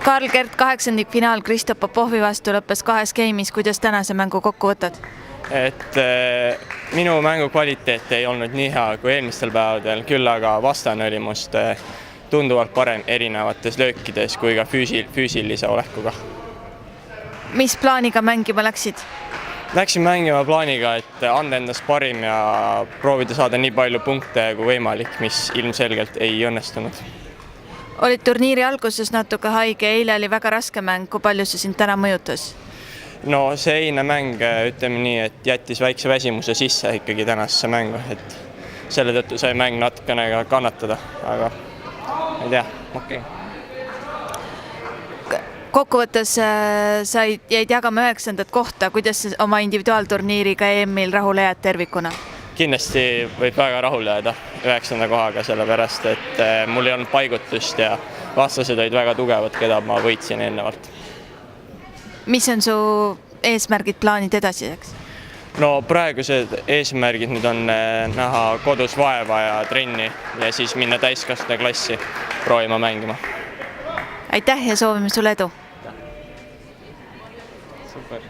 Karl Kert, 8. finaal Kristo Popovi vastu lõppes 2 game'is, kuidas tänase mängu kokku võtad? Minu mängu kvaliteet ei olnud nii hea kui eelmistel päevadel, küll aga vastane oli must tunduvalt parem erinevates löökides kui ka füüsilise olekuga. Mis plaaniga mängima läksid? Läksin mängima plaaniga, et anda endast parim ja proovida saada nii palju punkte kui võimalik, mis ilmselgelt ei õnnestunud. Olid turniiri alguses natuke haige, eile oli väga raske mäng, kui palju see sind täna mõjutas? No see eilne mäng, ütleme nii, et jättis väikse väsimuse sisse ikkagi tänasesse mängu, et selle tõttu sai mäng natukene ka kannatada, aga ei tea, okei. Kokkuvõttes jäid jagama 9. kohta, kuidas oma individuaalturniiriga EM-il rahule jääd tervikuna? Kindlasti võib väga rahule jääda 9. kohaga, sellepärast, et mul ei olnud paigutust ja vastased olid väga tugevad, keda ma võitsin eelnevalt. Mis on su eesmärgid, plaanid edasiseks? No praegused eesmärgid nüüd on näha kodus vaeva ja trenni ja siis minna täiskasvanud klassi proovima mängima. Aitäh ja soovime sulle edu! Super.